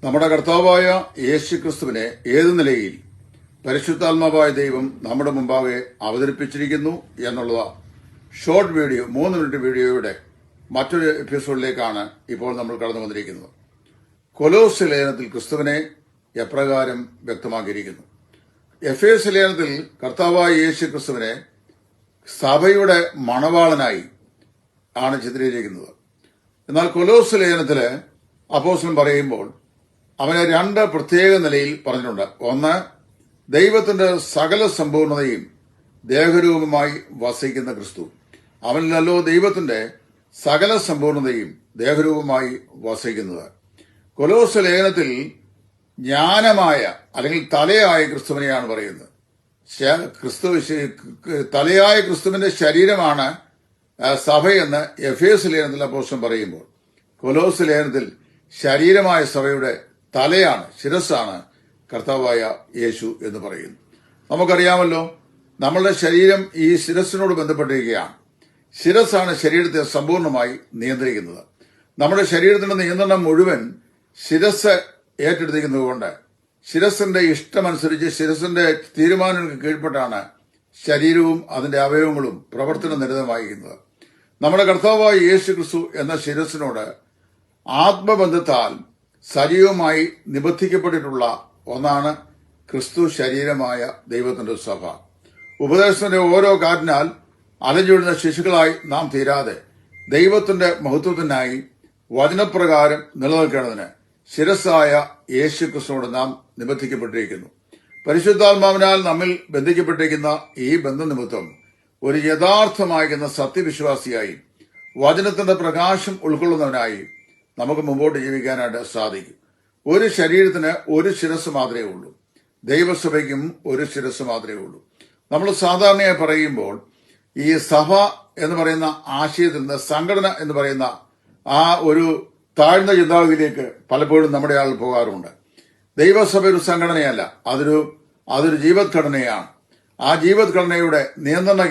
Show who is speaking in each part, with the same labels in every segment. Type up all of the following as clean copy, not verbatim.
Speaker 1: നമ്മുടെ കർത്താവായ യേശു ക്രിസ്തുവിനെ ഏതു നിലയിൽ പരിശുദ്ധാത്മാവായ ദൈവം നമ്മുടെ മുമ്പാകെ അവതരിപ്പിച്ചിരിക്കുന്നു എന്നുള്ള ഷോർട്ട് വീഡിയോ 3 മിനിറ്റ് വീഡിയോയുടെ മറ്റൊരു എപ്പിസോഡിലേക്കാണ് ഇപ്പോൾ നമ്മൾ കടന്നു വന്നിരിക്കുന്നത്. കൊലോസ്യ ലേഖനത്തിൽ ക്രിസ്തുവിനെ എപ്രകാരം വ്യക്തമാക്കിയിരിക്കുന്നു. എഫേസ്യ ലേഖനത്തിൽ കർത്താവായ യേശു ക്രിസ്തുവിനെ സഭയുടെ മണവാളനായി ആണ് ചിത്രീകരിക്കുന്നത്. എന്നാൽ കൊലോസ്യ ലേഖനത്തില് അപ്പോസ്തലൻ പറയുമ്പോൾ അവനെ 2 പ്രത്യേക നിലയിൽ പറഞ്ഞിട്ടുണ്ട്. ഒന്ന്, ദൈവത്തിന്റെ സകല സമ്പൂർണതയും ദേഹരൂപമായി വസിക്കുന്ന ക്രിസ്തു. അവനിലല്ലോ ദൈവത്തിന്റെ സകല സമ്പൂർണതയും ദേഹരൂപമായി വസിക്കുന്നത്. കൊലോസ്യ ലേഖനത്തിൽ ജ്ഞാനമായ അല്ലെങ്കിൽ തലയായ ക്രിസ്തുവിനെയാണ് പറയുന്നത്. തലയായ ക്രിസ്തുവിന്റെ ശരീരമാണ് സഭയെന്ന് എഫേസ്യ ലേഖനത്തിൽ അപ്പോസ്തലൻ പറയുമ്പോൾ, കൊലോസ്യ ലേഖനത്തിൽ ശരീരമായ സഭയുടെ തലയാണ്, ശിരസ്സാണ് കർത്താവായ യേശു എന്ന് പറയുന്നു. നമുക്കറിയാമല്ലോ, നമ്മളുടെ ശരീരം ഈ ശിരസ്സിനോട് ബന്ധപ്പെട്ടിരിക്കുകയാണ്. ശിരസ്സാണ് ശരീരത്തെ സമ്പൂർണമായി നിയന്ത്രിക്കുന്നത്. നമ്മുടെ ശരീരത്തിന്റെ നിയന്ത്രണം മുഴുവൻ ശിരസ് ഏറ്റെടുത്തിരിക്കുന്നതുകൊണ്ട് ശിരസിന്റെ ഇഷ്ടമനുസരിച്ച് ശിരസിന്റെ തീരുമാനങ്ങൾക്ക് കീഴ്പ്പെട്ടാണ് ശരീരവും അതിന്റെ അവയവങ്ങളും പ്രവർത്തന നിരതമായിരിക്കുന്നത്. നമ്മുടെ കർത്താവായ യേശു ക്രിസ്തു എന്ന ശിരസിനോട് ആത്മബന്ധത്താൽ സജീവമായി നിബന്ധിക്കപ്പെട്ടിട്ടുള്ള ഒന്നാണ് ക്രിസ്തു ശരീരമായ ദൈവത്തിന്റെ സഭ. ഉപദേശത്തിന്റെ ഓരോ കാറ്റിനാൽ അലഞ്ഞൊഴുന്ന ശിശുക്കളായി നാം തീരാതെ ദൈവത്തിന്റെ മഹത്വത്തിനായി വചനപ്രകാരം നിലനിൽക്കേണ്ടതിന് ശിരസ്സായ യേശു ക്രിസ്തുവോട് നാം നിബന്ധിക്കപ്പെട്ടിരിക്കുന്നു. പരിശുദ്ധാത്മാവിനാൽ നമ്മിൽ ബന്ധിക്കപ്പെട്ടിരിക്കുന്ന ഈ ബന്ധനിമിത്തം ഒരു യഥാർത്ഥമായിരിക്കുന്ന സത്യവിശ്വാസിയായി വചനത്തിന്റെ പ്രകാശം ഉൾക്കൊള്ളുന്നവനായി നമുക്ക് മുമ്പോട്ട് ജീവിക്കാനായിട്ട് സാധിക്കും. ഒരു ശരീരത്തിന് ഒരു ശിരസ് മാത്രമേ ഉള്ളൂ. ദൈവസഭയ്ക്കും ഒരു ശിരസ് മാത്രമേ ഉള്ളൂ. നമ്മൾ സാധാരണയായി പറയുമ്പോൾ ഈ സഭ എന്ന് പറയുന്ന ആശയത്തിൽ നിന്ന് സംഘടന എന്ന് പറയുന്ന ആ ഒരു താഴ്ന്ന ചിന്താഗതിയിലേക്ക് പലപ്പോഴും നമ്മുടെ ആൾ പോകാറുണ്ട്. ദൈവസഭ ഒരു സംഘടനയല്ല, അതൊരു ജീവത്ഘടനയാണ്. ആ ജീവത്ഘടനയുടെ നിയന്ത്രണ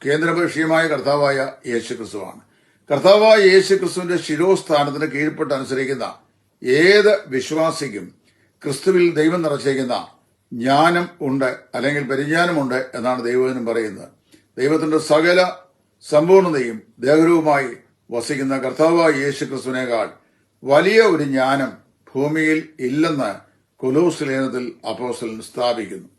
Speaker 1: കേന്ദ്ര വിഷയമായ കർത്താവായ യേശു ക്രിസ്തുവാണ്. കർത്താവായ യേശു ക്രിസ്തുവിന്റെ ശിരോസ്ഥാനത്തിന് കീഴ്പ്പെട്ട് അനുസരിക്കുന്ന ഏത് വിശ്വാസിക്കും ക്രിസ്തുവിൽ ദൈവം നിറച്ചേക്കുന്ന ജ്ഞാനം ഉണ്ട്, അല്ലെങ്കിൽ പരിജ്ഞാനമുണ്ട് എന്നാണ് ദൈവവചനം പറയുന്നത്. ദൈവത്തിന്റെ സകല സമ്പൂർണതയും ദേഹരൂപമായി വസിക്കുന്ന കർത്താവായ യേശു ക്രിസ്തുവിനേക്കാൾ വലിയ ഒരു ജ്ഞാനം ഭൂമിയിൽ ഇല്ലെന്ന് കൊലോസ്യ ലേഖനത്തിൽ അപ്പോസ്തലൻ സ്ഥാപിക്കുന്നു.